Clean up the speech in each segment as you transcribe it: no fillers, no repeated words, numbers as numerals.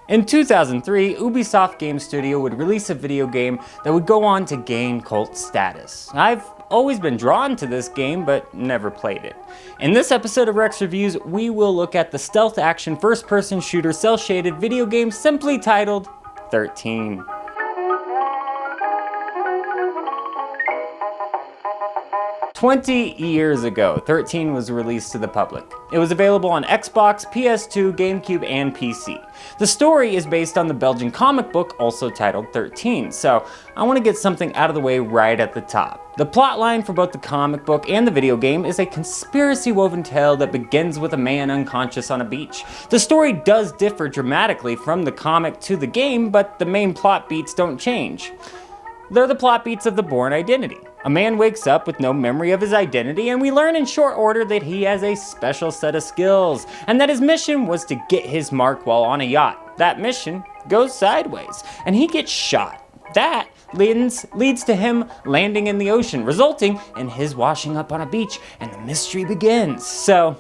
In 2003, Ubisoft Game Studio would release a video game that would go on to gain cult status. I've always been drawn to this game, but never played it. In this episode of Rex Reviews, we will look at the stealth action first-person shooter cel-shaded video game simply titled 13. 20 years ago, 13 was released to the public. It was available on Xbox, PS2, GameCube, and PC. The story is based on the Belgian comic book also titled 13, so I want to get something out of the way right at the top. The plotline for both the comic book and the video game is a conspiracy-woven tale that begins with a man unconscious on a beach. The story does differ dramatically from the comic to the game, but the main plot beats don't change. They're the plot beats of the Bourne identity. A man wakes up with no memory of his identity, and we learn in short order that he has a special set of skills, and that his mission was to get his mark while on a yacht. That mission goes sideways, and he gets shot. That leads to him landing in the ocean, resulting in his washing up on a beach, and the mystery begins. So,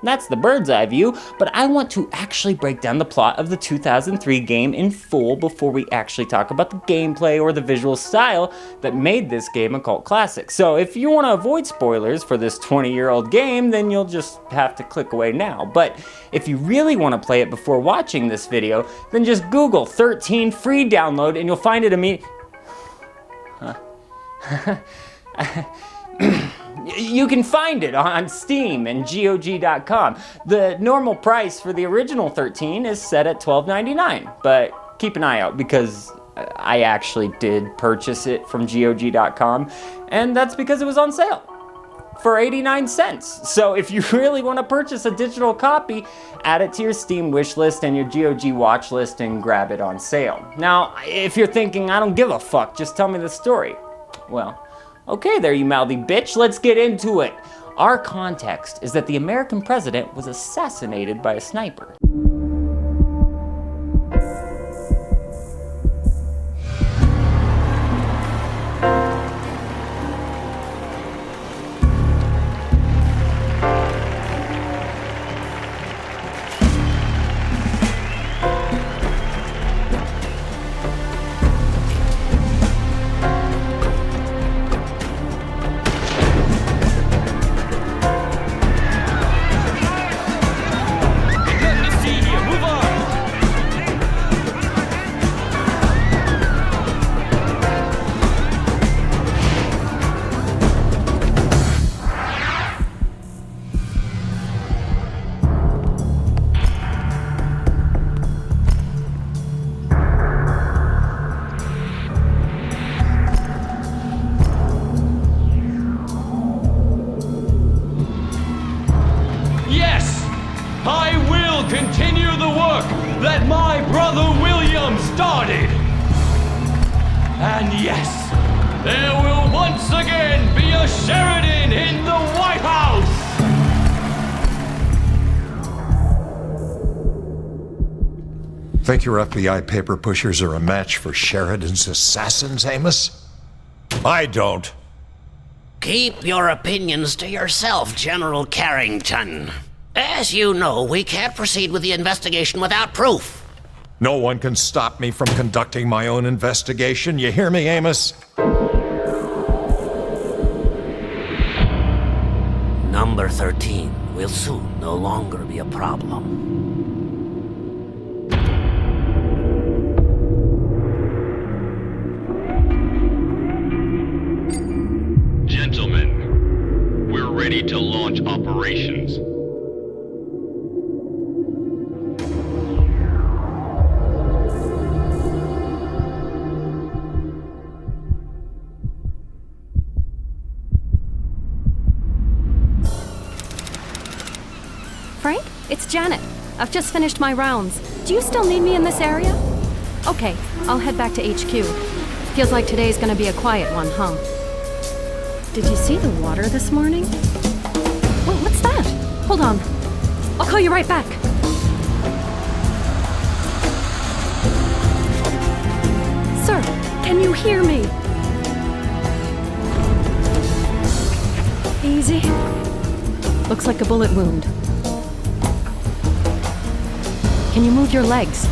that's the bird's eye view, but I want to actually break down the plot of the 2003 game in full before we actually talk about the gameplay or the visual style that made this game a cult classic. So if you want to avoid spoilers for this 20-year-old game, then you'll just have to click away now. But if you really want to play it before watching this video, then just Google 13 free download and you'll find it immediately. You can find it on Steam and GOG.com. The normal price for the original 13 is set at $12.99, but keep an eye out because I actually did purchase it from GOG.com, and that's because it was on sale for 89 cents. So if you really want to purchase a digital copy, add it to your Steam wishlist and your GOG watch list and grab it on sale. Now, if you're thinking, I don't give a fuck, just tell me the story. Well, okay there, you mouthy bitch, let's get into it. Our context is that the American president was assassinated by a sniper. Continue the work that my brother William started. And yes, there will once again be a Sheridan in the White House. Think your FBI paper pushers are a match for Sheridan's assassins, Amos? I don't. Keep your opinions to yourself, General Carrington. As you know, we can't proceed with the investigation without proof. No one can stop me from conducting my own investigation. You hear me, Amos? Number 13 will soon no longer be a problem. Gentlemen, we're ready to launch operations. Frank, it's Janet. I've just finished my rounds. Do you still need me in this area? Okay, I'll head back to HQ. Feels like today's gonna be a quiet one, huh? Did you see the water this morning? Wait, what's that? Hold on. I'll call you right back. Sir, can you hear me? Easy. Looks like a bullet wound. Can you move your legs?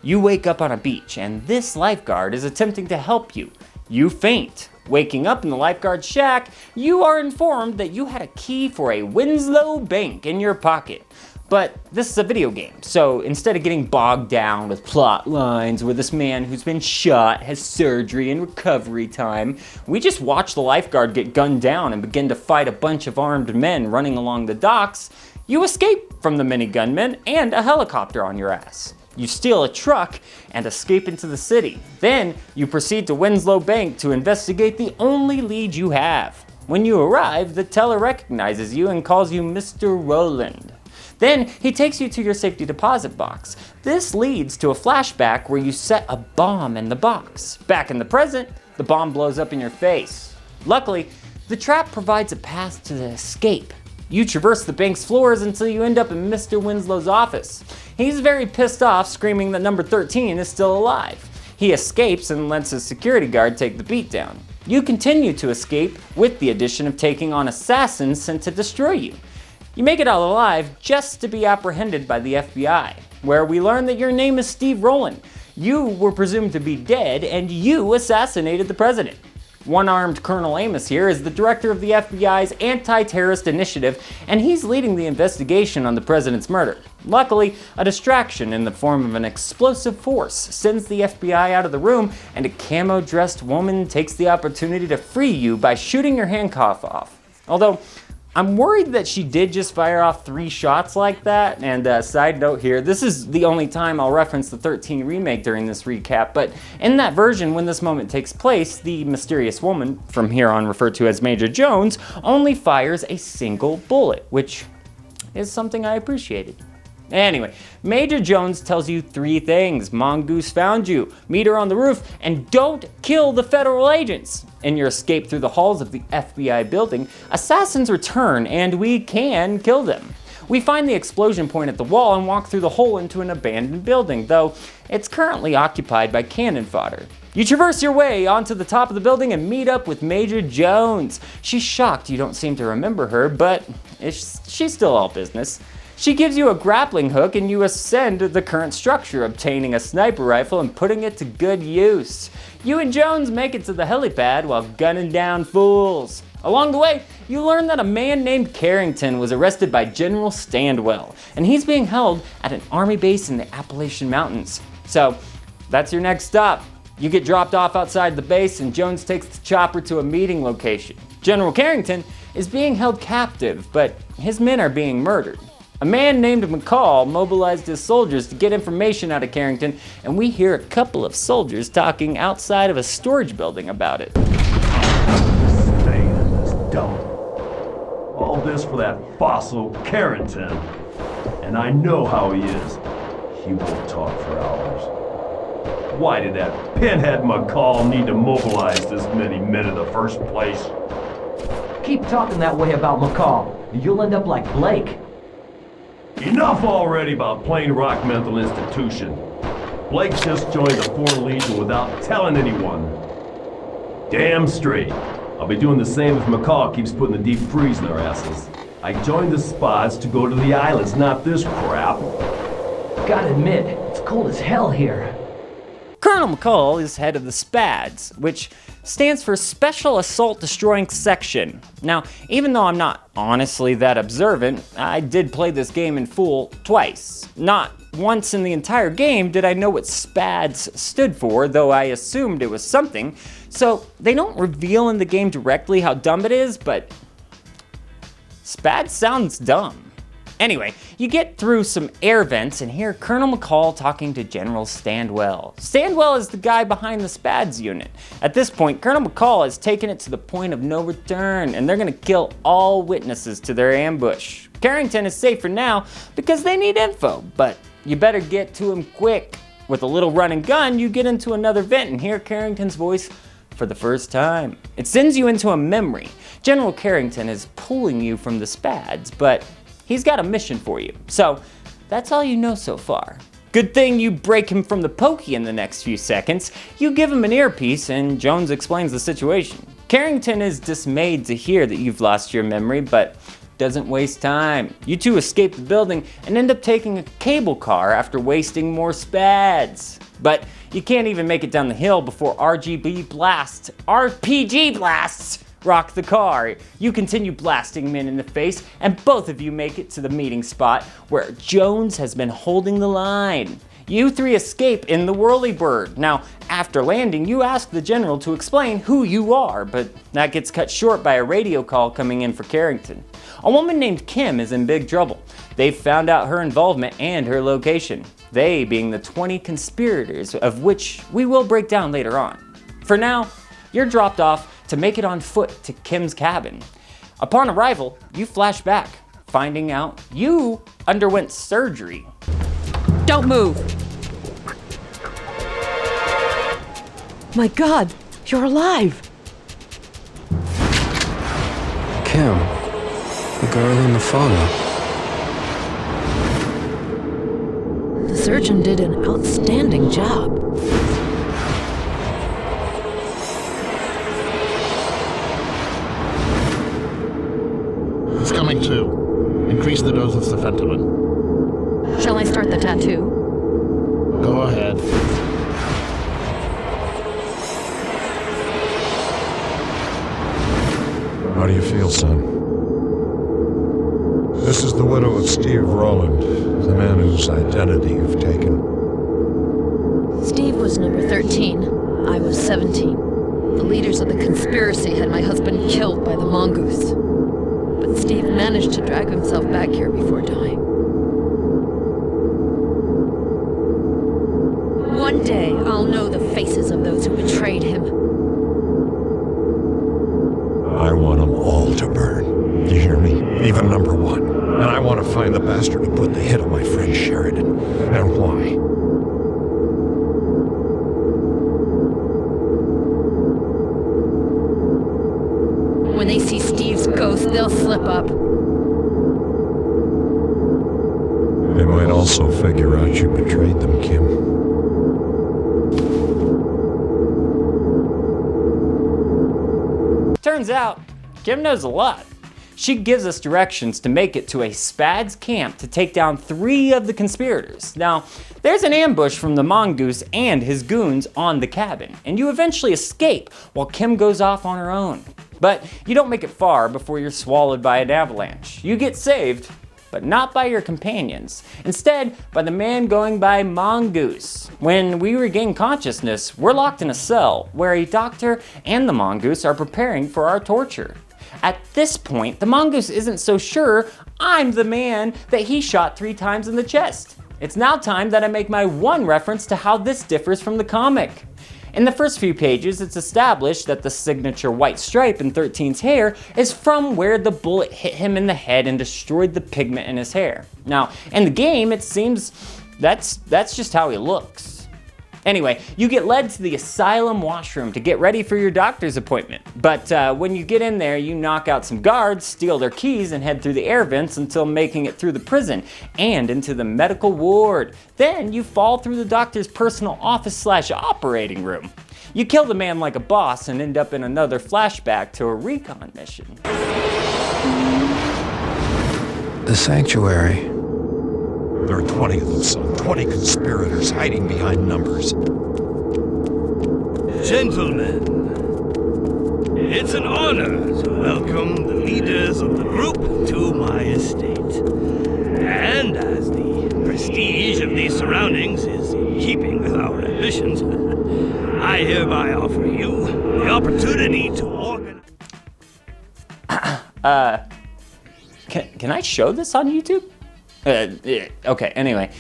You wake up on a beach, and this lifeguard is attempting to help you. You faint. Waking up in the lifeguard's shack, you are informed that you had a key for a Winslow bank in your pocket. But this is a video game, so instead of getting bogged down with plot lines where this man who's been shot has surgery and recovery time, we just watch the lifeguard get gunned down and begin to fight a bunch of armed men running along the docks. You escape from the many gunmen and a helicopter on your ass. You steal a truck and escape into the city. Then you proceed to Winslow Bank to investigate the only lead you have. When you arrive, the teller recognizes you and calls you Mr. Rowland. Then he takes you to your safety deposit box. This leads to a flashback where you set a bomb in the box. Back in the present, the bomb blows up in your face. Luckily, the trap provides a path to the escape. You traverse the bank's floors until you end up in Mr. Winslow's office. He's very pissed off, screaming that number 13 is still alive. He escapes and lets his security guard take the beat down. You continue to escape with the addition of taking on assassins sent to destroy you. You make it out alive just to be apprehended by the FBI, where we learn that your name is Steve Rowland. You were presumed to be dead, and you assassinated the president. One-armed Colonel Amos here is the director of the FBI's anti-terrorist initiative, and he's leading the investigation on the president's murder. Luckily, a distraction in the form of an explosive force sends the FBI out of the room, and a camo-dressed woman takes the opportunity to free you by shooting your handcuff off. Although, I'm worried that she did just fire off 3 shots like that, and side note here, this is the only time I'll reference the 13 remake during this recap, but in that version, when this moment takes place, the mysterious woman, from here on referred to as Major Jones, only fires a single bullet, which is something I appreciated. Anyway, Major Jones tells you 3 things. Mongoose found you, meet her on the roof, and don't kill the federal agents. In your escape through the halls of the FBI building, assassins return and we can kill them. We find the explosion point at the wall and walk through the hole into an abandoned building, though it's currently occupied by cannon fodder. You traverse your way onto the top of the building and meet up with Major Jones. She's shocked you don't seem to remember her, but she's still all business. She gives you a grappling hook and you ascend the current structure, obtaining a sniper rifle and putting it to good use. You and Jones make it to the helipad while gunning down fools. Along the way, you learn that a man named Carrington was arrested by General Standwell, and he's being held at an army base in the Appalachian Mountains. So, that's your next stop. You get dropped off outside the base and Jones takes the chopper to a meeting location. General Carrington is being held captive, but his men are being murdered. A man named McCall mobilized his soldiers to get information out of Carrington, and we hear a couple of soldiers talking outside of a storage building about it. Stay in this dump. All this for that fossil Carrington. And I know how he is. He won't talk for hours. Why did that pinhead McCall need to mobilize this many men in the first place? Keep talking that way about McCall, and you'll end up like Blake. Enough already about Plain Rock Mental Institution. Blake just joined the Foreign Legion without telling anyone. Damn straight. I'll be doing the same if McCall keeps putting the deep freeze in our asses. I joined the Spots to go to the islands, not this crap. Gotta admit, it's cold as hell here. Colonel McCall is head of the SPADS, which stands for Special Assault Destroying Section. Now, even though I'm not honestly that observant, I did play this game in full twice. Not once in the entire game did I know what SPADS stood for, though I assumed it was something. So they don't reveal in the game directly how dumb it is, but SPADS sounds dumb. Anyway, you get through some air vents and hear Colonel McCall talking to General Standwell. Standwell is the guy behind the SPADS unit. At this point, Colonel McCall has taken it to the point of no return, and they're gonna kill all witnesses to their ambush. Carrington is safe for now because they need info, but you better get to him quick. With a little run and gun, you get into another vent and hear Carrington's voice for the first time. It sends you into a memory. General Carrington is pulling you from the SPADS, but he's got a mission for you. So that's all you know so far. Good thing you break him from the pokey in the next few seconds. You give him an earpiece and Jones explains the situation. Carrington is dismayed to hear that you've lost your memory, but doesn't waste time. You two escape the building and end up taking a cable car after wasting more spads. But you can't even make it down the hill before RPG blasts rock the car. You continue blasting men in the face, and both of you make it to the meeting spot where Jones has been holding the line. You three escape in the Whirlybird. Now, after landing, you ask the general to explain who you are, but that gets cut short by a radio call coming in for Carrington. A woman named Kim is in big trouble. They've found out her involvement and her location, they being the 20 conspirators, of which we will break down later on. For now, you're dropped off to make it on foot to Kim's cabin. Upon arrival, you flash back, finding out you underwent surgery. Don't move! My God, you're alive! Kim, the girl in the photo. The surgeon did an outstanding job. It's coming to. Increase the dose of sufentanil. Shall I start the tattoo? Go ahead. How do you feel, son? This is the widow of Steve Rowland, the man whose identity you've taken. Steve was number 13. I was 17. The leaders of the conspiracy had my husband killed by the mongoose. But Steve managed to drag himself back here before dying. One day, I'll know the faces of those who betrayed him. I want them all to burn. You hear me? Even number one. And I want to find the bastard who put the hit on my friend Sheridan. And why? When they see Steve's ghost, they'll slip up. They might also figure out you betrayed them, Kim. Turns out, Kim knows a lot. She gives us directions to make it to a Spad's camp to take down 3 of the conspirators. Now, there's an ambush from the mongoose and his goons on the cabin, and you eventually escape while Kim goes off on her own. But you don't make it far before you're swallowed by an avalanche. You get saved, but not by your companions. Instead, by the man going by Mongoose. When we regain consciousness, we're locked in a cell where a doctor and the mongoose are preparing for our torture. At this point, the mongoose isn't so sure I'm the man that he shot 3 times in the chest. It's now time that I make my one reference to how this differs from the comic. In the first few pages, it's established that the signature white stripe in 13's hair is from where the bullet hit him in the head and destroyed the pigment in his hair. Now, in the game, it seems that's just how he looks. Anyway, you get led to the asylum washroom to get ready for your doctor's appointment. But when you get in there, you knock out some guards, steal their keys, and head through the air vents until making it through the prison and into the medical ward. Then you fall through the doctor's personal office/operating room. You kill the man like a boss and end up in another flashback to a recon mission. The sanctuary. There are 20 of them, son. 20 conspirators hiding behind numbers. Gentlemen, it's an honor to welcome the leaders of the group to my estate. And as the prestige of these surroundings is in keeping with our ambitions, I hereby offer you the opportunity to organize... Can I show this on YouTube? Okay, anyway.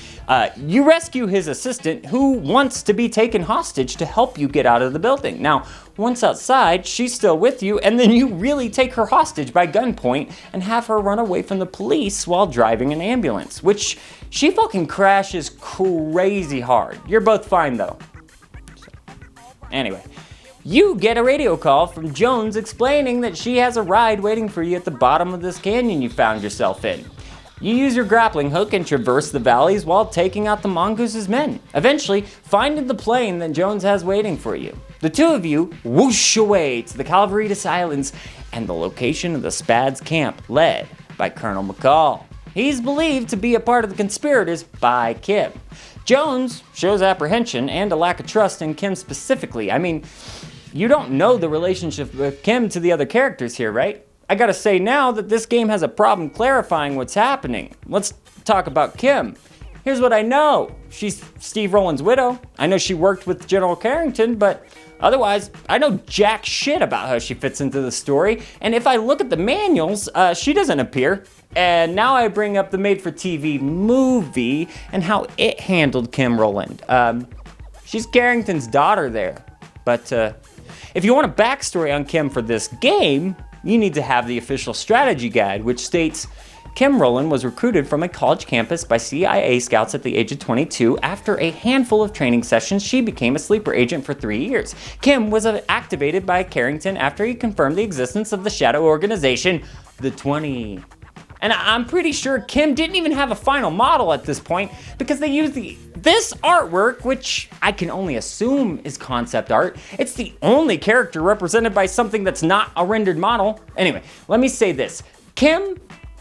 You rescue his assistant who wants to be taken hostage to help you get out of the building. Now, once outside, she's still with you, and then you really take her hostage by gunpoint and have her run away from the police while driving an ambulance, which she fucking crashes crazy hard. You're both fine though. Anyway. You get a radio call from Jones explaining that she has a ride waiting for you at the bottom of this canyon you found yourself in. You use your grappling hook and traverse the valleys while taking out the mongoose's men, eventually finding the plane that Jones has waiting for you. The two of you whoosh away to the Calvaritas Islands and the location of the Spad's camp, led by Colonel McCall. He's believed to be a part of the conspirators by Kim. Jones shows apprehension and a lack of trust in Kim specifically. I mean, you don't know the relationship with Kim to the other characters here, right? I gotta say now that this game has a problem clarifying what's happening. Let's talk about Kim. Here's what I know. She's Steve Rowland's widow. I know she worked with General Carrington, but otherwise, I know jack shit about how she fits into the story. And if I look at the manuals, she doesn't appear. And now I bring up the made-for-TV movie and how it handled Kim Rowland. She's Carrington's daughter there. But if you want a backstory on Kim for this game, you need to have the official strategy guide, which states, Kim Rowland was recruited from a college campus by CIA scouts at the age of 22. After a handful of training sessions, she became a sleeper agent for 3 years. Kim was activated by Carrington after he confirmed the existence of the shadow organization, the 20. And I'm pretty sure Kim didn't even have a final model at this point because they used this artwork, which I can only assume is concept art. It's the only character represented by something that's not a rendered model. Anyway, let me say this. Kim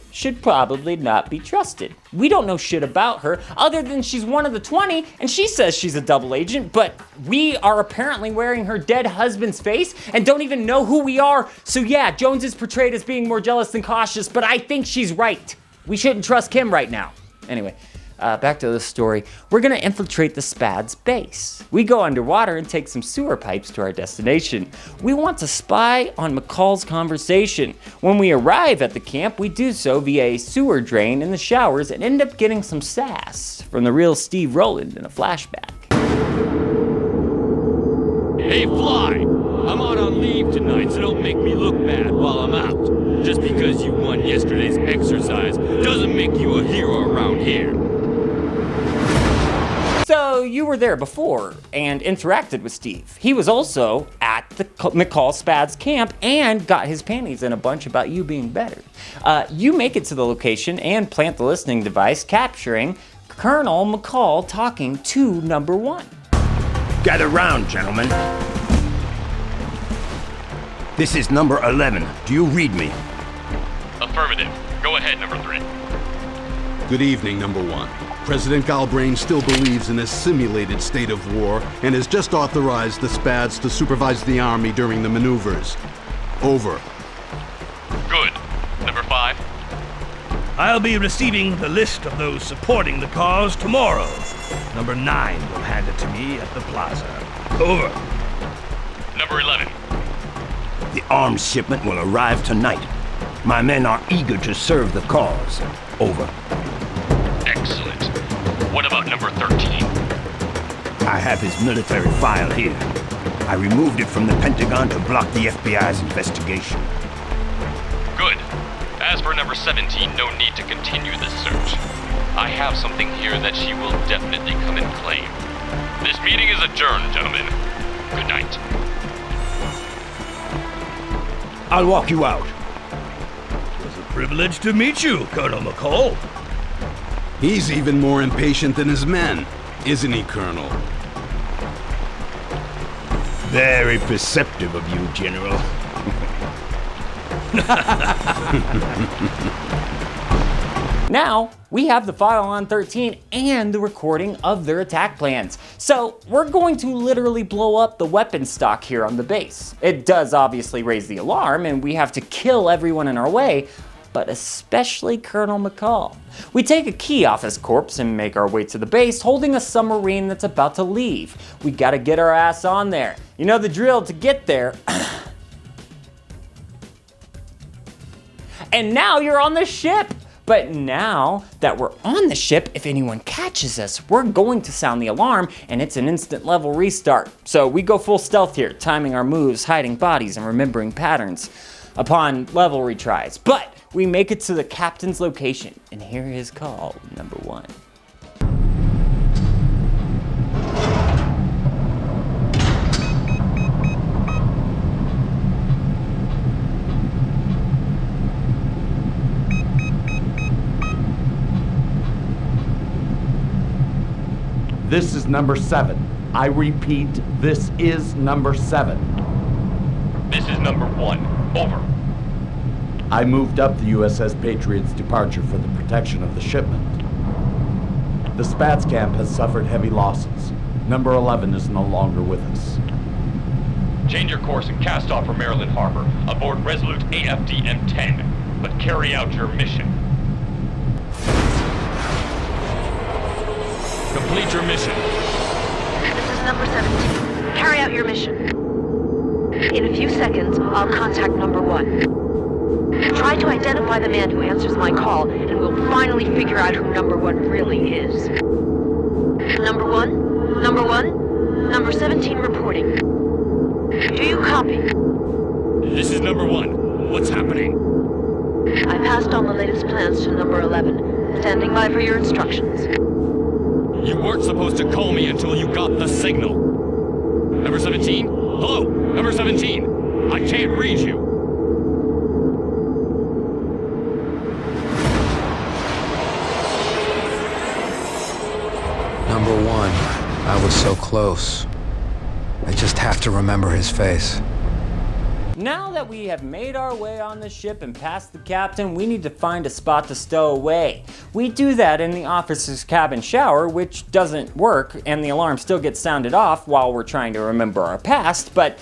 should probably not be trusted. We don't know shit about her other than she's one of the 20 and she says she's a double agent, but we are apparently wearing her dead husband's face and don't even know who we are. So yeah, Jones is portrayed as being more jealous than cautious, but I think she's right. We shouldn't trust Kim right now. Anyway, back to the story. We're gonna infiltrate the SPAD's base. We go underwater and take some sewer pipes to our destination. We want to spy on McCall's conversation. When we arrive at the camp, we do so via a sewer drain in the showers and end up getting some sass from the real Steve Rowland in a flashback. Hey, Fly! I'm out on leave tonight, so don't make me look bad while I'm out. Just because you won yesterday's exercise doesn't make you a hero around here. So you were there before and interacted with Steve. He was also at the McCall SPAD's camp and got his panties in a bunch about you being better. You make it to the location and plant the listening device, capturing Colonel McCall talking to number 1. Gather round, gentlemen. This is number 11. Do you read me? Affirmative. Go ahead, number 3. Good evening, number 1. President Galbrain still believes in a simulated state of war and has just authorized the SPADs to supervise the army during the maneuvers. Over. Good. Number 5. I'll be receiving the list of those supporting the cause tomorrow. Number 9 will hand it to me at the plaza. Over. Number 11. The arms shipment will arrive tonight. My men are eager to serve the cause. Over. Excellent. What about number 13? I have his military file here. I removed it from the Pentagon to block the FBI's investigation. Good. As for number 17, no need to continue this search. I have something here that she will definitely come and claim. This meeting is adjourned, gentlemen. Good night. I'll walk you out. It was a privilege to meet you, Colonel McCall. He's even more impatient than his men, isn't he, Colonel? Very perceptive of you, General. Now, we have the file on 13 and the recording of their attack plans. So we're going to literally blow up the weapon stock here on the base. It does obviously raise the alarm and we have to kill everyone in our way, but especially Colonel McCall. We take a key off his corpse and make our way to the base holding a submarine that's about to leave. We gotta get our ass on there. You know the drill to get there. And now you're on the ship. But now that we're on the ship, if anyone catches us, we're going to sound the alarm and it's an instant level restart. So we go full stealth here, timing our moves, hiding bodies, and remembering patterns upon level retries. But we make it to the captain's location and hear his call, number 1. This is number 7. I repeat, this is number 7. This is number 1. Over. I moved up the USS Patriot's departure for the protection of the shipment. The Spats camp has suffered heavy losses. Number 11 is no longer with us. Change your course and cast off for Maryland Harbor aboard Resolute AFD M10, but carry out your mission. Complete your mission. This is number 17. Carry out your mission. In a few seconds, I'll contact number 1. Try to identify the man who answers my call, and we'll finally figure out who number 1 really is. Number 1? Number 1? Number 17 reporting. Do you copy? This is number 1. What's happening? I passed on the latest plans to number 11. Standing by for your instructions. You weren't supposed to call me until you got the signal. Number 17? Hello? Number 17? I can't read you. Number 1. I was so close. I just have to remember his face. Now that we have made our way on the ship and past the captain, we need to find a spot to stow away. We do that in the officer's cabin shower, which doesn't work, and the alarm still gets sounded off while we're trying to remember our past, but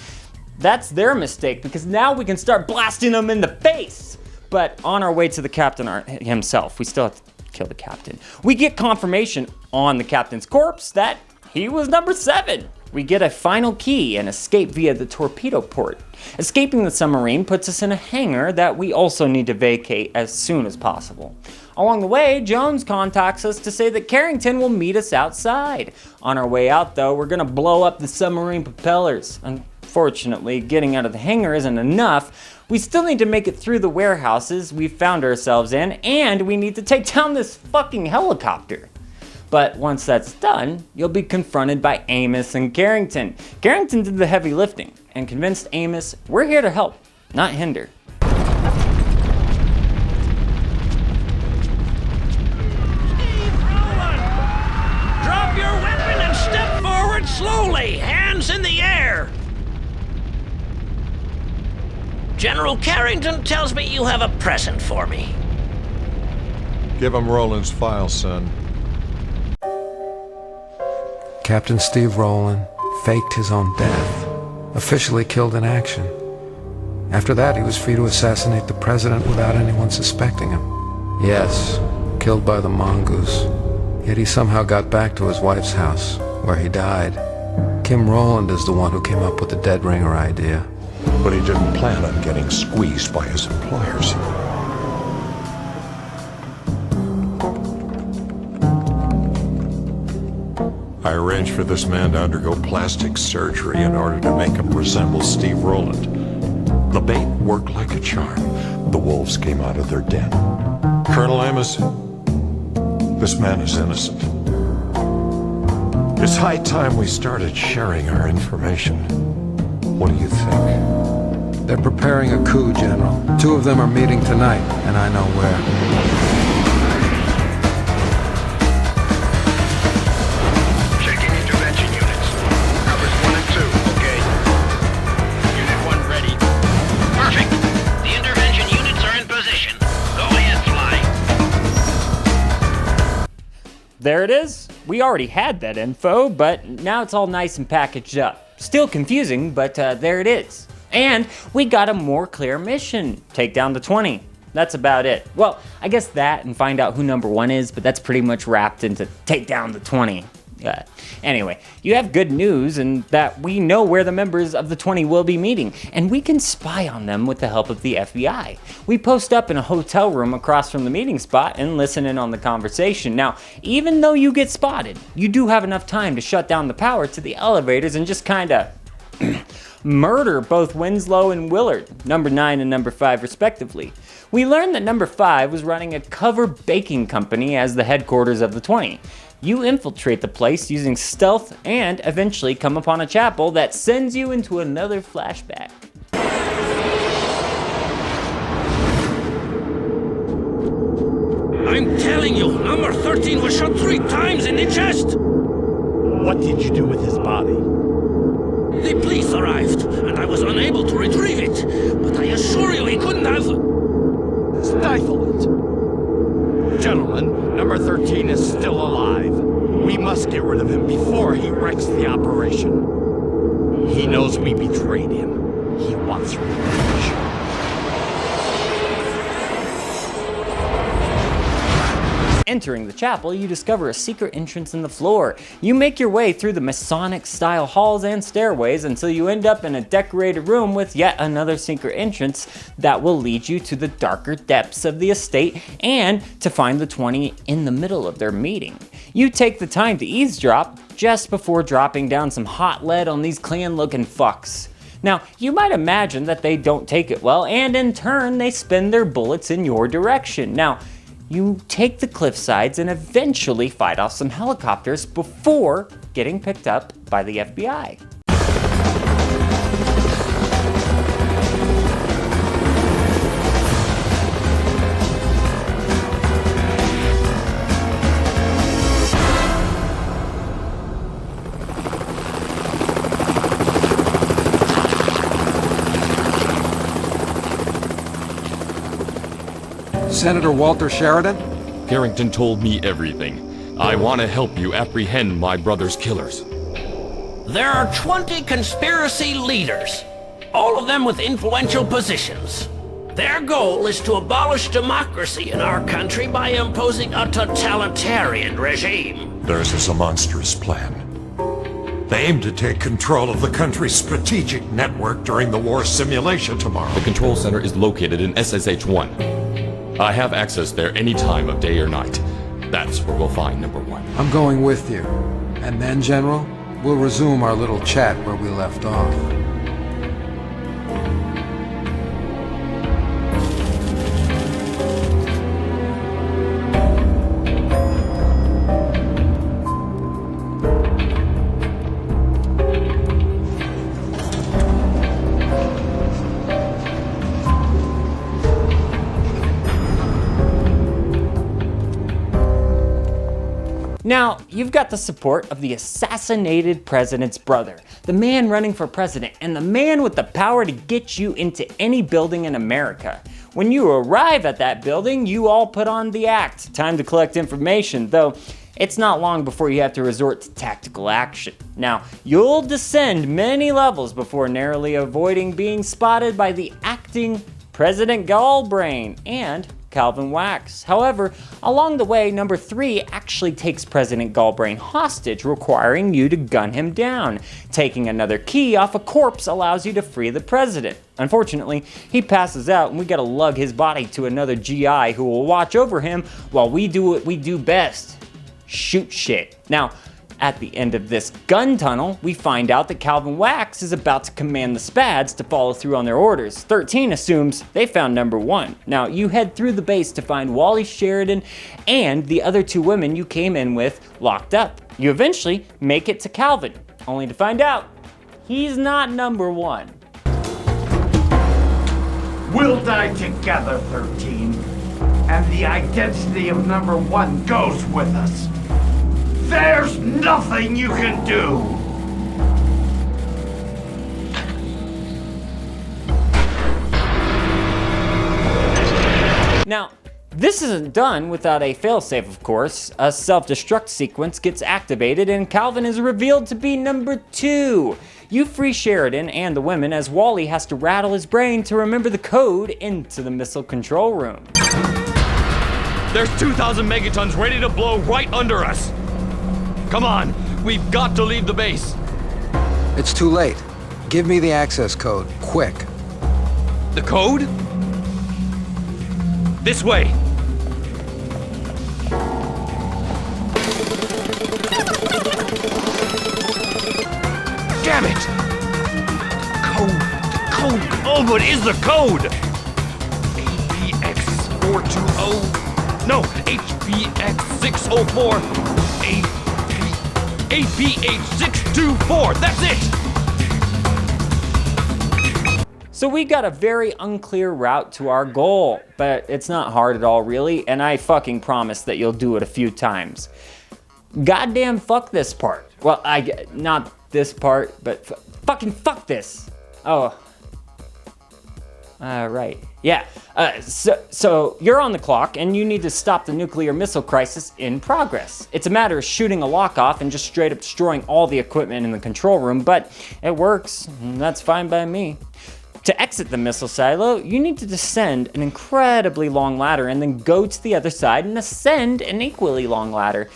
that's their mistake because now we can start blasting them in the face. But on our way to the captain himself, we still have to kill the captain. We get confirmation on the captain's corpse that he was number 7. We get a final key and escape via the torpedo port. Escaping the submarine puts us in a hangar that we also need to vacate as soon as possible. Along the way, Jones contacts us to say that Carrington will meet us outside. On our way out though, we're gonna blow up the submarine propellers. Unfortunately, getting out of the hangar isn't enough. We still need to make it through the warehouses we've found ourselves in, and we need to take down this fucking helicopter. But once that's done, you'll be confronted by Amos and Carrington. Carrington did the heavy lifting and convinced Amos we're here to help, not hinder. Drop your weapon and step forward slowly, hands in the air. General Carrington tells me you have a present for me. Give him Roland's file, son. Captain Steve Rowland faked his own death, officially killed in action. After that, he was free to assassinate the president without anyone suspecting him. Yes, killed by the mongoose. Yet he somehow got back to his wife's house, where he died. Kim Rowland is the one who came up with the dead ringer idea. But he didn't plan on getting squeezed by his employers. I arranged for this man to undergo plastic surgery in order to make him resemble Steve Rowland. The bait worked like a charm. The wolves came out of their den. Colonel Amos, this man is innocent. It's high time we started sharing our information. What do you think? They're preparing a coup, General. 2 of them are meeting tonight, and I know where. There it is. We already had that info, but now it's all nice and packaged up. Still confusing, but there it is. And we got a more clear mission. Take down the 20. That's about it. Well, I guess that and find out who number 1 is, but that's pretty much wrapped into take down the 20. Anyway, you have good news in that we know where the members of the 20 will be meeting, and we can spy on them with the help of the FBI. We post up in a hotel room across from the meeting spot and listen in on the conversation. Now, even though you get spotted, you do have enough time to shut down the power to the elevators and just kinda murder both Winslow and Willard, number 9 and number 5 respectively. We learned that number 5 was running a cover baking company as the headquarters of the 20. You infiltrate the place using stealth and eventually come upon a chapel that sends you into another flashback. I'm telling you, number 13 was shot 3 times in the chest. What did you do with his body? The police arrived, and I was unable to retrieve it. But I assure you he couldn't have... Stifle it! Gentlemen, number 13 is still alive. We must get rid of him before he wrecks the operation. He knows we betrayed him. He wants revenge. Entering the chapel, you discover a secret entrance in the floor. You make your way through the Masonic-style halls and stairways until you end up in a decorated room with yet another secret entrance that will lead you to the darker depths of the estate and to find the 20 in the middle of their meeting. You take the time to eavesdrop just before dropping down some hot lead on these clan-looking fucks. Now, you might imagine that they don't take it well, and in turn, they spin their bullets in your direction. Now, you take the cliff sides and eventually fight off some helicopters before getting picked up by the FBI. Senator Walter Sheridan? Carrington told me everything. I want to help you apprehend my brother's killers. There are 20 conspiracy leaders, all of them with influential positions. Their goal is to abolish democracy in our country by imposing a totalitarian regime. Theirs is a monstrous plan. They aim to take control of the country's strategic network during the war simulation tomorrow. The control center is located in SSH-1. I have access there any time of day or night. That's where we'll find number 1. I'm going with you. And then, General, we'll resume our little chat where we left off. Now, you've got the support of the assassinated president's brother, the man running for president, and the man with the power to get you into any building in America. When you arrive at that building, you all put on the act. Time to collect information, though it's not long before you have to resort to tactical action. Now, you'll descend many levels before narrowly avoiding being spotted by the acting President Galbrain and Calvin Wax. However, along the way, number 3 actually takes President Galbrain hostage, requiring you to gun him down. Taking another key off a corpse allows you to free the president. Unfortunately, he passes out and we gotta lug his body to another GI who will watch over him while we do what we do best: shoot shit. Now, at the end of this gun tunnel, we find out that Calvin Wax is about to command the Spads to follow through on their orders. 13 assumes they found number 1. Now, you head through the base to find Wally Sheridan and the other 2 women you came in with locked up. You eventually make it to Calvin, only to find out he's not number 1. We'll die together, 13. And the identity of number 1 goes with us. There's nothing you can do! Now, this isn't done without a failsafe, of course. A self-destruct sequence gets activated and Calvin is revealed to be number 2. You free Sheridan and the women as Wally has to rattle his brain to remember the code into the missile control room. There's 2,000 megatons ready to blow right under us! Come on, we've got to leave the base. It's too late. Give me the access code, quick. The code? This way. Damn it! The code. Oh, what is the code? APX420. No, HPX604. APH624, that's it! So we got a very unclear route to our goal, but it's not hard at all really, and I fucking promise that you'll do it a few times. Goddamn fuck this part. Well, not this part, but fucking fuck this. Oh. Right. Yeah. So you're on the clock, and you need to stop the nuclear missile crisis in progress. It's a matter of shooting a lock off and just straight up destroying all the equipment in the control room, but it works, and that's fine by me. To exit the missile silo, you need to descend an incredibly long ladder and then go to the other side and ascend an equally long ladder.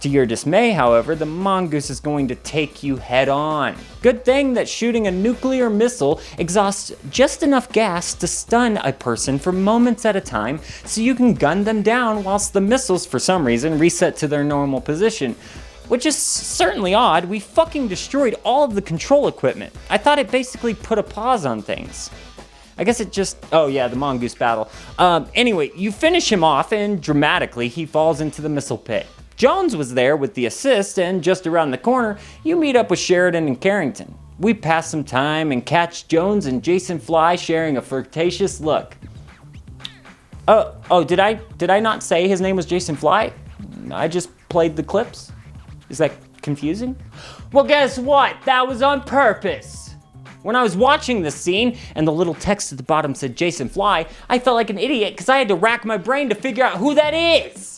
To your dismay, however, the mongoose is going to take you head on. Good thing that shooting a nuclear missile exhausts just enough gas to stun a person for moments at a time, so you can gun them down whilst the missiles, for some reason, reset to their normal position. Which is certainly odd. We fucking destroyed all of the control equipment. I thought it basically put a pause on things. I guess it just, oh yeah, the mongoose battle. Anyway, you finish him off and dramatically he falls into the missile pit. Jones was there with the assist, and just around the corner, you meet up with Sheridan and Carrington. We pass some time and catch Jones and Jason Fly sharing a flirtatious look. Oh, did I not say his name was Jason Fly? I just played the clips? Is that confusing? Well, guess what? That was on purpose. When I was watching this scene and the little text at the bottom said Jason Fly, I felt like an idiot because I had to rack my brain to figure out who that is.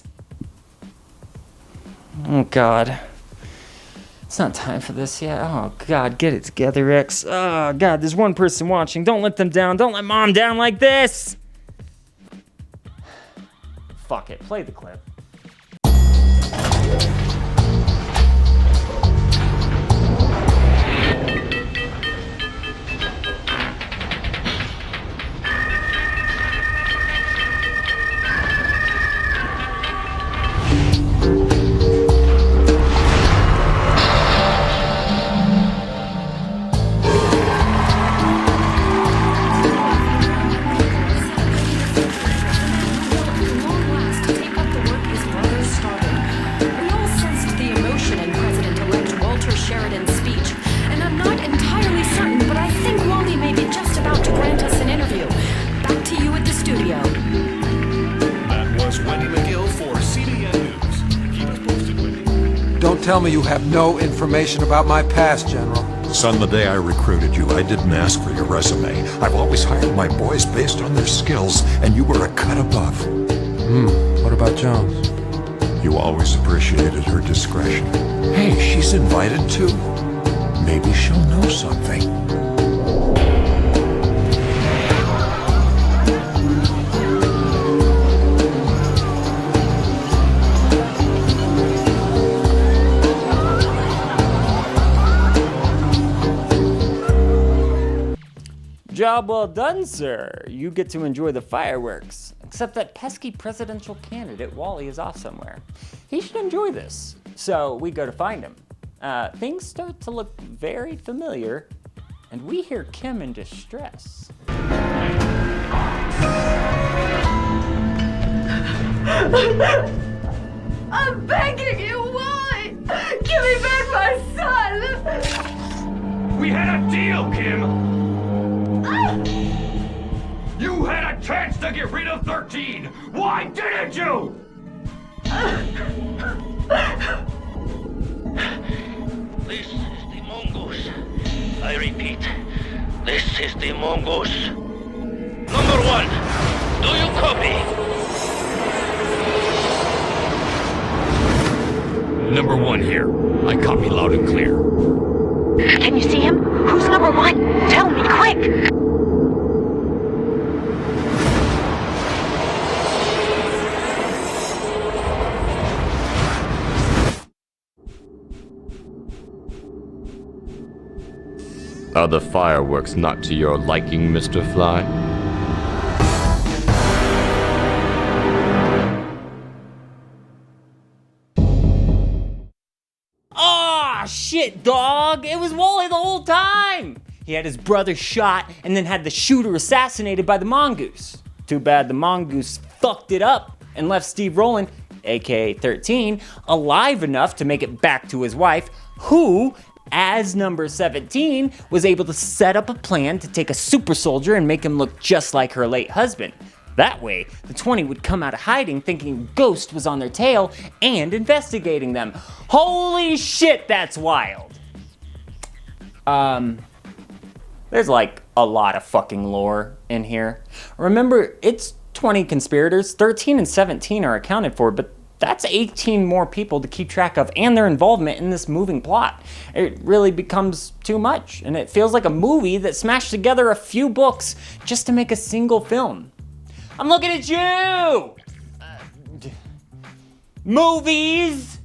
Oh God. It's not time for this yet. Oh God, get it together, X. Oh God, there's one person watching. Don't let them down. Don't let Mom down like this. Fuck it, play the clip. Don't tell me you have no information about my past, General. Son, the day I recruited you, I didn't ask for your resume. I've always hired my boys based on their skills, and you were a cut above. What about Jones? You always appreciated her discretion. Hey, she's invited too. Maybe she'll know something. Job well done, sir. You get to enjoy the fireworks. Except that pesky presidential candidate Wally is off somewhere. He should enjoy this. So we go to find him. Things start to look very familiar, and we hear Kim in distress. I'm begging you, Wally! Give me back my son! We had a deal, Kim! You had a chance to get rid of 13! Why didn't you? This is the mongoose. I repeat, this is the mongoose. Number 1, do you copy? Number 1 here. I copy loud and clear. Can you see him? Who's number 1? Tell me, quick! Are the fireworks not to your liking, Mr. Fly? Aw, shit, dog! It was Wally the whole time! He had his brother shot and then had the shooter assassinated by the mongoose. Too bad the mongoose fucked it up and left Steve Rowland, aka 13, alive enough to make it back to his wife, who, as number 17, was able to set up a plan to take a super soldier and make him look just like her late husband. That way, the 20 would come out of hiding thinking Ghost was on their tail and investigating them. Holy shit, that's wild. There's like a lot of fucking lore in here. Remember, it's 20 conspirators, 13 and 17 are accounted for, but that's 18 more people to keep track of and their involvement in this moving plot. It really becomes too much, and it feels like a movie that smashed together a few books just to make a single film. I'm looking at you! Movies!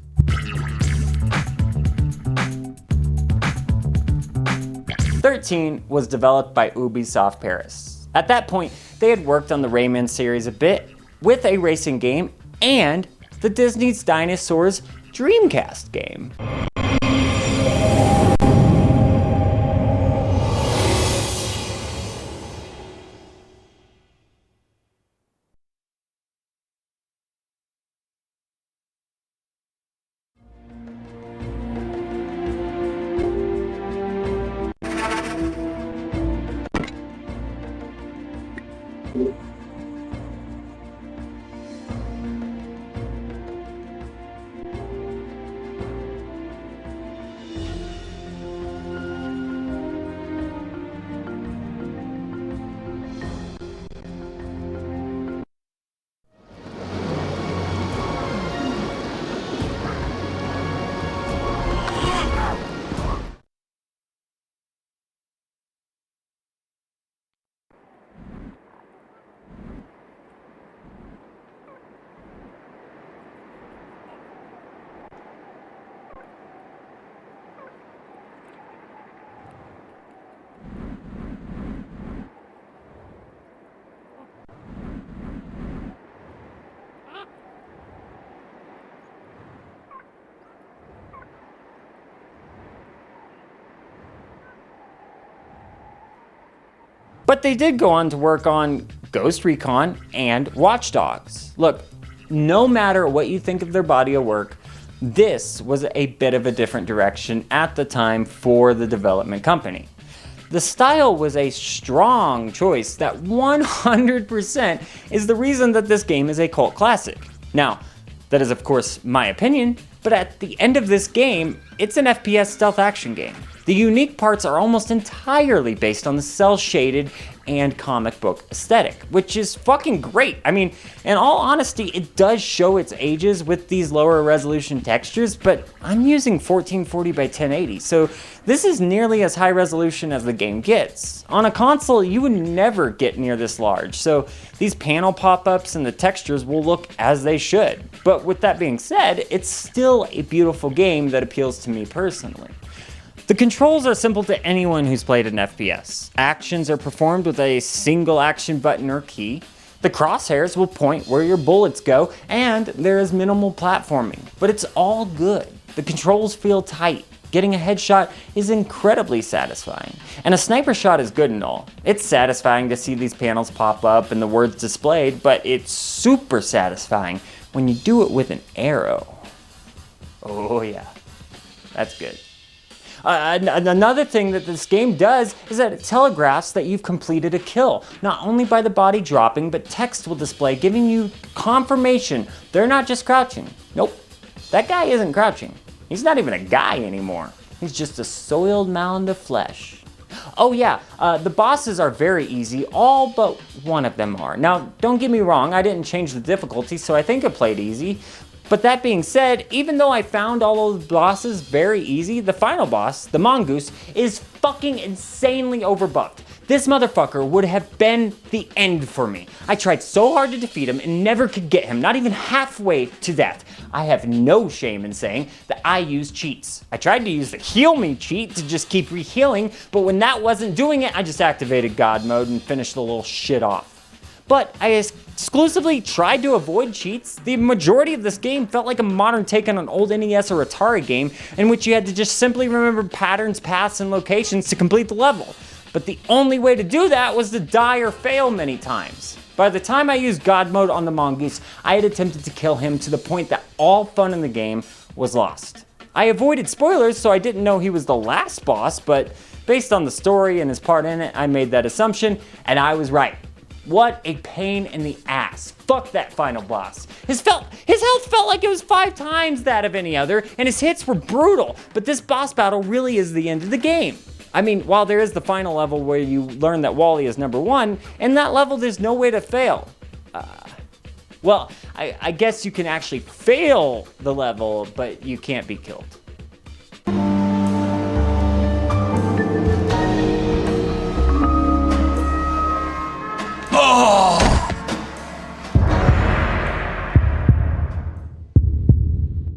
XIII was developed by Ubisoft Paris. At that point, they had worked on the Rayman series a bit, with a racing game, and the Disney's Dinosaurs Dreamcast game. But they did go on to work on Ghost Recon and Watch Dogs. Look, no matter what you think of their body of work, this was a bit of a different direction at the time for the development company. The style was a strong choice that 100% is the reason that this game is a cult classic. Now, that is of course my opinion, but at the end of this game, it's an FPS stealth action game. The unique parts are almost entirely based on the cel-shaded and comic book aesthetic, which is fucking great. I mean, in all honesty, it does show its ages with these lower resolution textures, but I'm using 1440 by 1080, so this is nearly as high resolution as the game gets. On a console, you would never get near this large, so these panel pop-ups and the textures will look as they should. But with that being said, it's still a beautiful game that appeals to me personally. The controls are simple to anyone who's played an FPS. Actions are performed with a single action button or key. The crosshairs will point where your bullets go, and there is minimal platforming, but it's all good. The controls feel tight. Getting a headshot is incredibly satisfying. And a sniper shot is good and all. It's satisfying to see these panels pop up and the words displayed, but it's super satisfying when you do it with an arrow. Oh yeah, that's good. Another thing that this game does is that it telegraphs that you've completed a kill, not only by the body dropping, but text will display giving you confirmation they're not just crouching. Nope, that guy isn't crouching. He's not even a guy anymore. He's just a soiled mound of flesh. Oh yeah, the bosses are very easy, all but one of them are. Now, don't get me wrong, I didn't change the difficulty, so I think it played easy. But that being said, even though I found all those bosses very easy, the final boss, the mongoose, is fucking insanely overbuffed. This motherfucker would have been the end for me. I tried so hard to defeat him and never could get him, not even halfway to death. I have no shame in saying that I used cheats. I tried to use the heal me cheat to just keep re-healing, but when that wasn't doing it, I just activated God mode and finished the little shit off. But I exclusively tried to avoid cheats. The majority of this game felt like a modern take on an old NES or Atari game in which you had to just simply remember patterns, paths, and locations to complete the level. But the only way to do that was to die or fail many times. By the time I used God mode on the mongoose, I had attempted to kill him to the point that all fun in the game was lost. I avoided spoilers, so I didn't know he was the last boss, but based on the story and his part in it, I made that assumption, and I was right. What a pain in the ass. Fuck that final boss. His health felt like it was 5 times that of any other, and his hits were brutal, but this boss battle really is the end of the game. I mean, while there is the final level where you learn that Wally is number 1, in that level there's no way to fail. Well, I guess you can actually fail the level, but you can't be killed.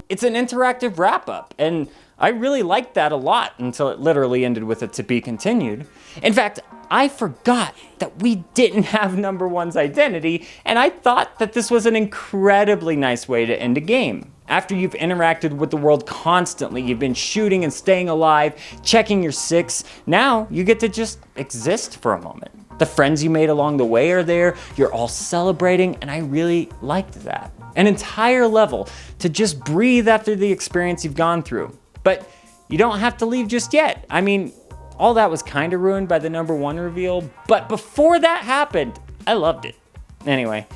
It's an interactive wrap-up, and I really liked that a lot until it literally ended with a "to be continued." In fact, I forgot that we didn't have number 1's identity, and I thought that this was an incredibly nice way to end a game. After you've interacted with the world constantly, you've been shooting and staying alive, checking your 6, now you get to just exist for a moment. The friends you made along the way are there, you're all celebrating, and I really liked that. An entire level to just breathe after the experience you've gone through. But you don't have to leave just yet. I mean, all that was kind of ruined by the number 1 reveal, but before that happened, I loved it. Anyway,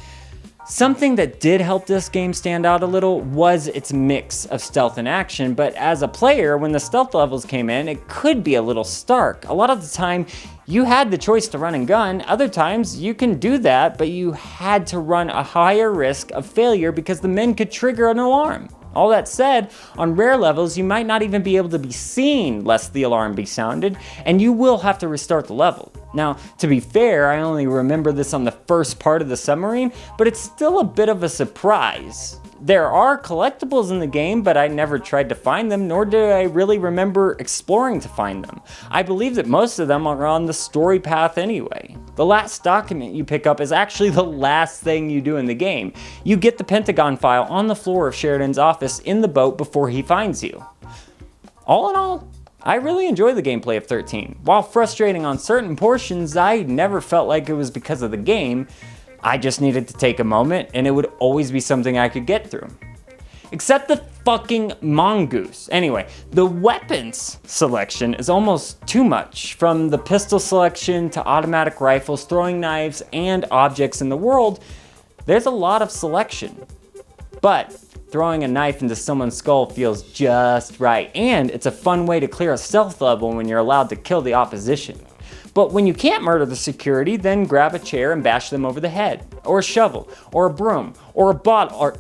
something that did help this game stand out a little was its mix of stealth and action, but as a player, when the stealth levels came in, it could be a little stark. A lot of the time, you had the choice to run and gun. Other times, you can do that, but you had to run a higher risk of failure because the men could trigger an alarm. All that said, on rare levels, you might not even be able to be seen lest the alarm be sounded, and you will have to restart the level. Now, to be fair, I only remember this on the first part of the submarine, but it's still a bit of a surprise. There are collectibles in the game, but I never tried to find them, nor did I really remember exploring to find them. I believe that most of them are on the story path anyway. The last document you pick up is actually the last thing you do in the game. You get the Pentagon file on the floor of Sheridan's office in the boat before he finds you. All in all, I really enjoy the gameplay of 13. While frustrating on certain portions, I never felt like it was because of the game. I just needed to take a moment, and it would always be something I could get through. Except the fucking mongoose. Anyway, the weapons selection is almost too much. From the pistol selection to automatic rifles, throwing knives, and objects in the world, there's a lot of selection. But throwing a knife into someone's skull feels just right, and it's a fun way to clear a stealth level when you're allowed to kill the opposition. But when you can't murder the security, then grab a chair and bash them over the head, or a shovel, or a broom, or a bottle, or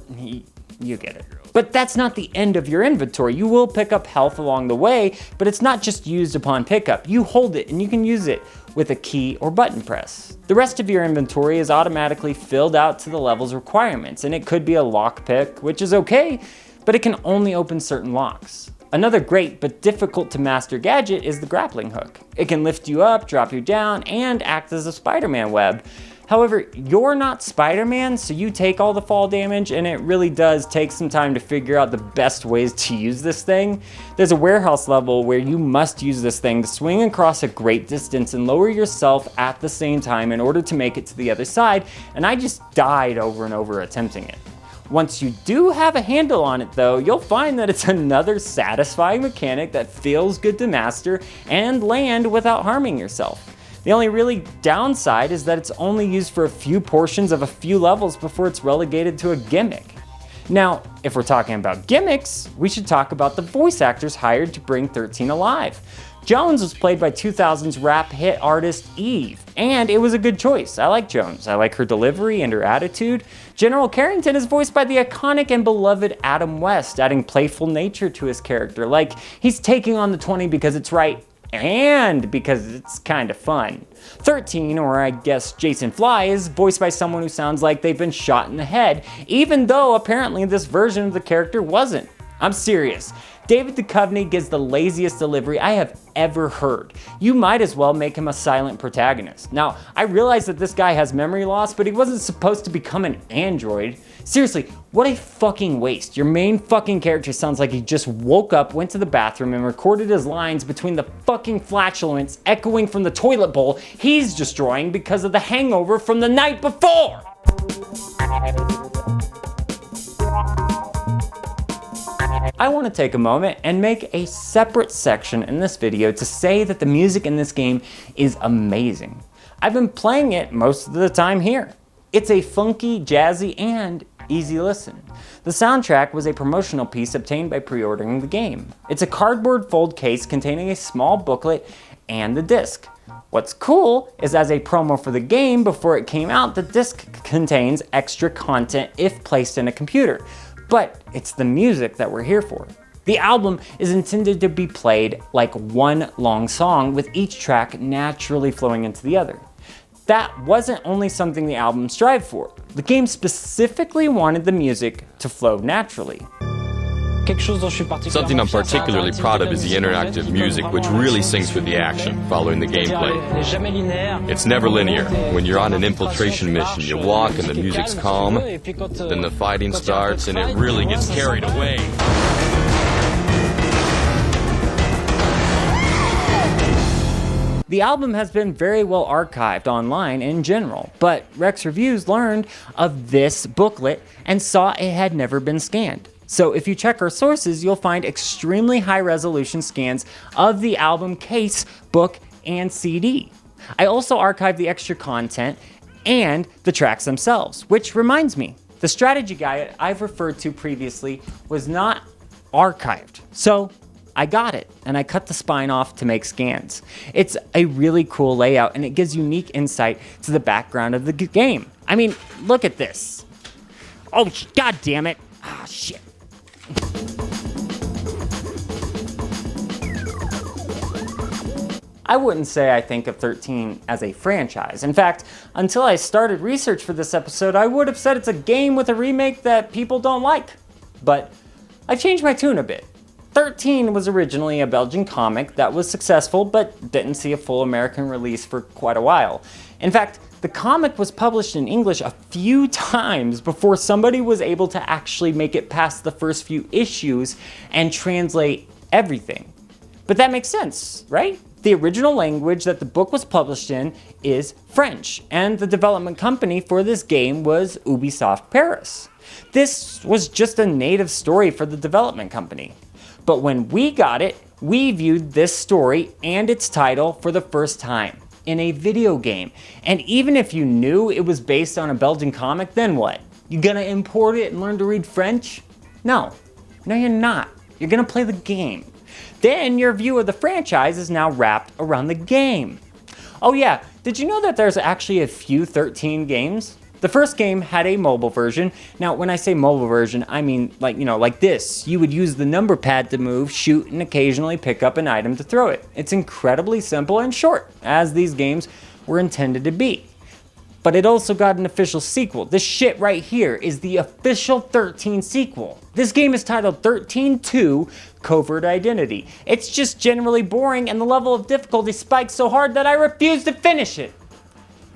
you get it. But that's not the end of your inventory. You will pick up health along the way, but it's not just used upon pickup. You hold it and you can use it with a key or button press. The rest of your inventory is automatically filled out to the level's requirements, and it could be a lockpick, which is okay, but it can only open certain locks. Another great but difficult to master gadget is the grappling hook. It can lift you up, drop you down, and act as a Spider-Man web. However, you're not Spider-Man, so you take all the fall damage, and it really does take some time to figure out the best ways to use this thing. There's a warehouse level where you must use this thing to swing across a great distance and lower yourself at the same time in order to make it to the other side, and I just died over and over attempting it. Once you do have a handle on it though, you'll find that it's another satisfying mechanic that feels good to master and land without harming yourself. The only really downside is that it's only used for a few portions of a few levels before it's relegated to a gimmick. Now, if we're talking about gimmicks, we should talk about the voice actors hired to bring 13 alive. Jones was played by 2000's rap hit artist Eve, and it was a good choice. I like Jones. I like her delivery and her attitude. General Carrington is voiced by the iconic and beloved Adam West, adding playful nature to his character, like he's taking on the 20 because it's right and because it's kind of fun. 13, or I guess Jason Fly, is voiced by someone who sounds like they've been shot in the head, even though apparently this version of the character wasn't. I'm serious. David Duchovny gives the laziest delivery I have ever heard. You might as well make him a silent protagonist. Now, I realize that this guy has memory loss, but he wasn't supposed to become an android. Seriously, what a fucking waste. Your main fucking character sounds like he just woke up, went to the bathroom, and recorded his lines between the fucking flatulence echoing from the toilet bowl he's destroying because of the hangover from the night before. I want to take a moment and make a separate section in this video to say that the music in this game is amazing. I've been playing it most of the time here. It's a funky, jazzy, and easy listen. The soundtrack was a promotional piece obtained by pre-ordering the game. It's a cardboard fold case containing a small booklet and the disc. What's cool is as a promo for the game before it came out, the disc contains extra content if placed in a computer. But it's the music that we're here for. The album is intended to be played like one long song with each track naturally flowing into the other. That wasn't only something the album strived for. The game specifically wanted the music to flow naturally. Something I'm particularly proud of is the interactive music, which really syncs with the action following the gameplay. It's never linear. When you're on an infiltration mission, you walk and the music's calm, then the fighting starts and it really gets carried away. The album has been very well archived online in general, but Rex Reviews learned of this booklet and saw it had never been scanned. So if you check our sources, you'll find extremely high resolution scans of the album case, book, and CD. I also archived the extra content and the tracks themselves, which reminds me, the strategy guide I've referred to previously was not archived. So I got it, and I cut the spine off to make scans. It's a really cool layout, and it gives unique insight to the background of the game. I mean, look at this. Oh, god damn it. Ah, shit. I wouldn't say I think of 13 as a franchise. In fact, until I started research for this episode, I would have said it's a game with a remake that people don't like. But I changed my tune a bit. 13 was originally a Belgian comic that was successful, but didn't see a full American release for quite a while. In fact, the comic was published in English a few times before somebody was able to actually make it past the first few issues and translate everything. But that makes sense, right? The original language that the book was published in is French, and the development company for this game was Ubisoft Paris. This was just a native story for the development company. But when we got it, we viewed this story and its title for the first time in a video game. And even if you knew it was based on a Belgian comic, then what? You gonna import it and learn to read French? No, you're not. You're gonna play the game. Then your view of the franchise is now wrapped around the game. Oh yeah, did you know that there's actually a few 13 games? The first game had a mobile version. Now, when I say mobile version, I mean like this. You would use the number pad to move, shoot, and occasionally pick up an item to throw it. It's incredibly simple and short, as these games were intended to be. But it also got an official sequel. This shit right here is the official 13 sequel. This game is titled 13-2 Covert Identity. It's just generally boring, and the level of difficulty spikes so hard that I refuse to finish it.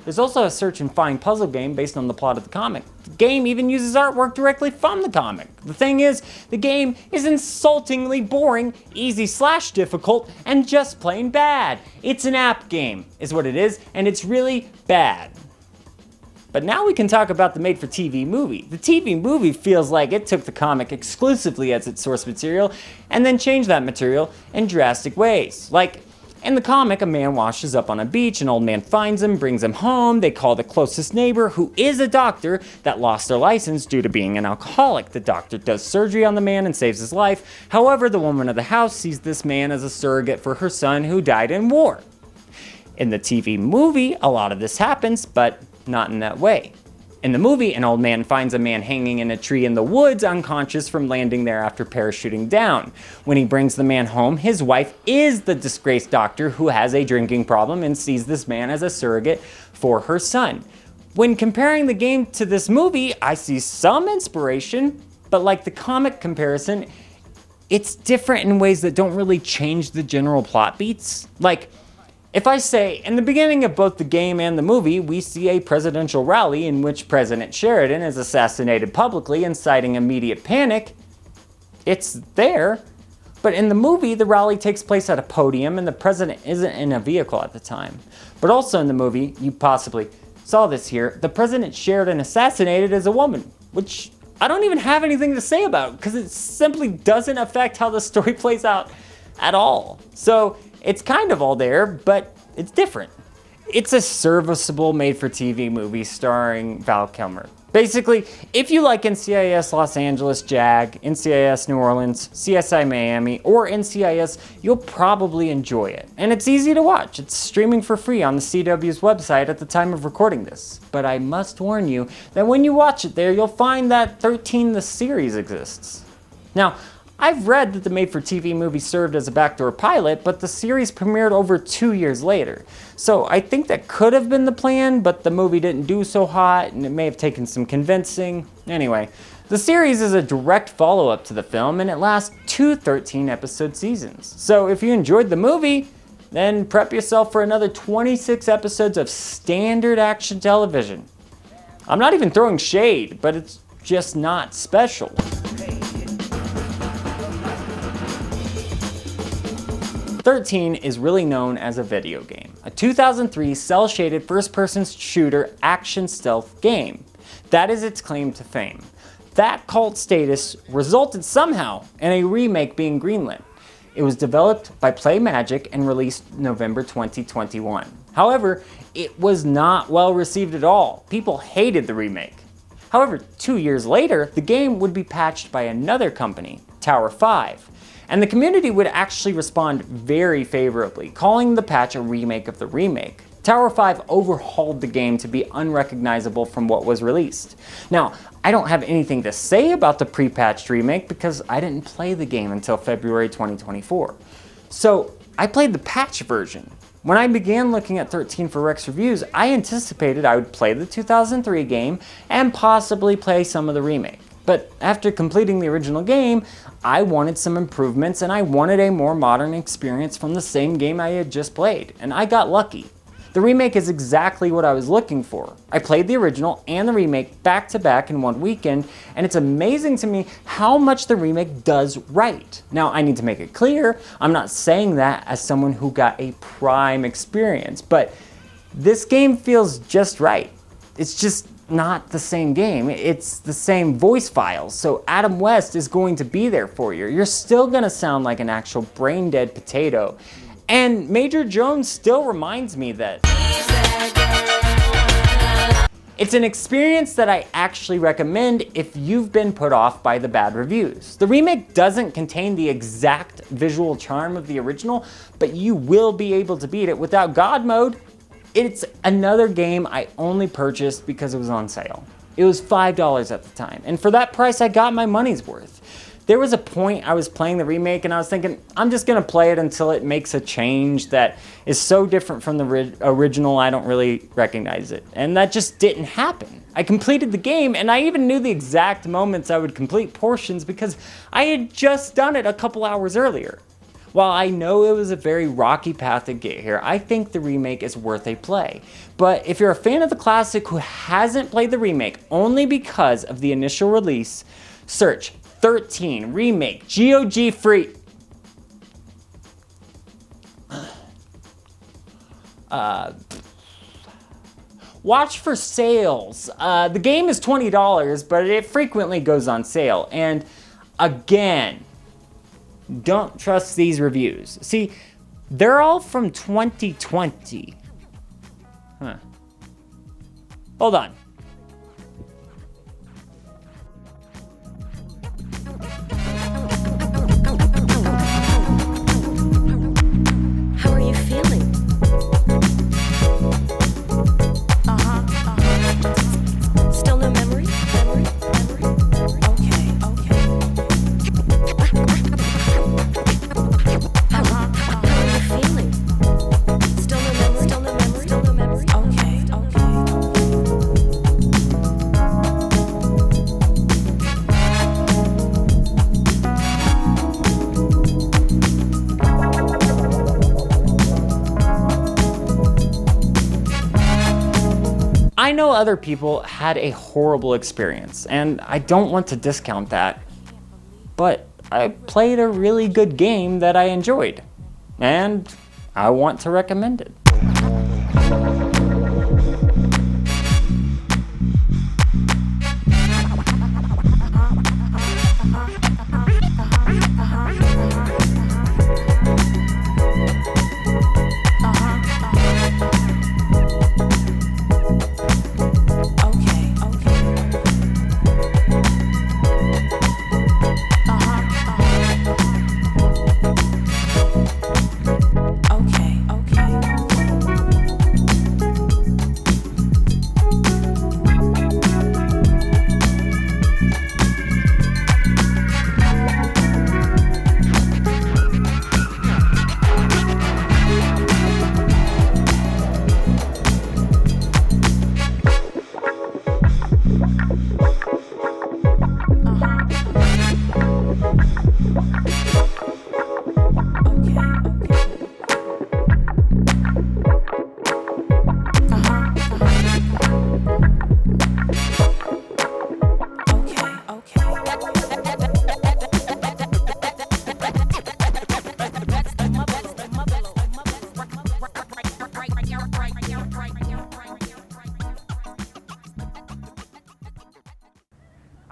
There's also a search and find puzzle game based on the plot of the comic. The game even uses artwork directly from the comic. The thing is, the game is insultingly boring, easy/difficult, and just plain bad. It's an app game, is what it is, and it's really bad. But now we can talk about the made-for-TV movie. The TV movie feels like it took the comic exclusively as its source material and then changed that material in drastic ways. Like, in the comic, a man washes up on a beach, an old man finds him, brings him home, they call the closest neighbor, who is a doctor that lost their license due to being an alcoholic. The doctor does surgery on the man and saves his life. However, the woman of the house sees this man as a surrogate for her son who died in war. In the TV movie, a lot of this happens, but not in that way. In the movie, an old man finds a man hanging in a tree in the woods, unconscious from landing there after parachuting down. When he brings the man home, his wife is the disgraced doctor who has a drinking problem and sees this man as a surrogate for her son. When comparing the game to this movie, I see some inspiration, but like the comic comparison, it's different in ways that don't really change the general plot beats. Like, if I say, in the beginning of both the game and the movie, we see a presidential rally in which President Sheridan is assassinated publicly, inciting immediate panic, it's there. But in the movie, the rally takes place at a podium and the president isn't in a vehicle at the time. But also in the movie, you possibly saw this here, the President Sheridan assassinated is a woman, which I don't even have anything to say about because it simply doesn't affect how the story plays out at all. So it's kind of all there, but it's different. It's a serviceable made-for-TV movie starring Val Kilmer. Basically, if you like NCIS Los Angeles JAG, NCIS New Orleans, CSI Miami, or NCIS, you'll probably enjoy it. And it's easy to watch. It's streaming for free on the CW's website at the time of recording this. But I must warn you that when you watch it there, you'll find that 13 the series exists. Now, I've read that the made-for-TV movie served as a backdoor pilot, but the series premiered over 2 years later. So I think that could have been the plan, but the movie didn't do so hot, and it may have taken some convincing. Anyway, the series is a direct follow-up to the film, and it lasts 2 13-episode seasons. So if you enjoyed the movie, then prep yourself for another 26 episodes of standard action television. I'm not even throwing shade, but it's just not special. XIII is really known as a video game, a 2003 cel-shaded first-person shooter action stealth game. That is its claim to fame. That cult status resulted somehow in a remake being greenlit. It was developed by Play Magic and released November 2021. However, it was not well received at all. People hated the remake. However, 2 years later, the game would be patched by another company, Tower 5. And the community would actually respond very favorably, calling the patch a remake of the remake. Tower 5 overhauled the game to be unrecognizable from what was released. Now, I don't have anything to say about the pre-patched remake because I didn't play the game until February 2024. So I played the patch version. When I began looking at XIII for Rex reviews, I anticipated I would play the 2003 game and possibly play some of the remake. But after completing the original game, I wanted some improvements and I wanted a more modern experience from the same game I had just played, and I got lucky. The remake is exactly what I was looking for. I played the original and the remake back to back in one weekend, and it's amazing to me how much the remake does right. Now, I need to make it clear, I'm not saying that as someone who got a prime experience, but this game feels just right. It's just not the same game. It's the same voice files, so Adam West is going to be there for you. You're still gonna sound like an actual brain-dead potato. And Major Jones still reminds me that it's an experience that I actually recommend if you've been put off by the bad reviews. The remake doesn't contain the exact visual charm of the original, but you will be able to beat it without God mode. It's another game I only purchased because it was on sale. It was $5 at the time, and for that price I got my money's worth. There was a point I was playing the remake and I was thinking, I'm just gonna play it until it makes a change that is so different from the original I don't really recognize it. And that just didn't happen. I completed the game and I even knew the exact moments I would complete portions because I had just done it a couple hours earlier. While I know it was a very rocky path to get here, I think the remake is worth a play. But if you're a fan of the classic who hasn't played the remake only because of the initial release, search XIII Remake GOG free. Watch for sales. The game is $20, but it frequently goes on sale. And again, don't trust these reviews. See, they're all from 2020. Huh. Hold on. How are you feeling? Still no memory? Okay. How are you feeling? Still no memory? Okay. I know other people had a horrible experience, and I don't want to discount that, but I played a really good game that I enjoyed, and I want to recommend it.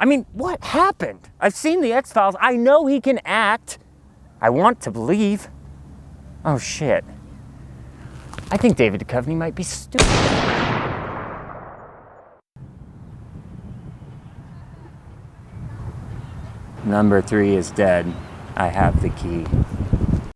I mean, what happened? I've seen the X-Files. I know he can act. I want to believe. Oh, shit. I think David Duchovny might be stupid. Number 3 is dead. I have the key.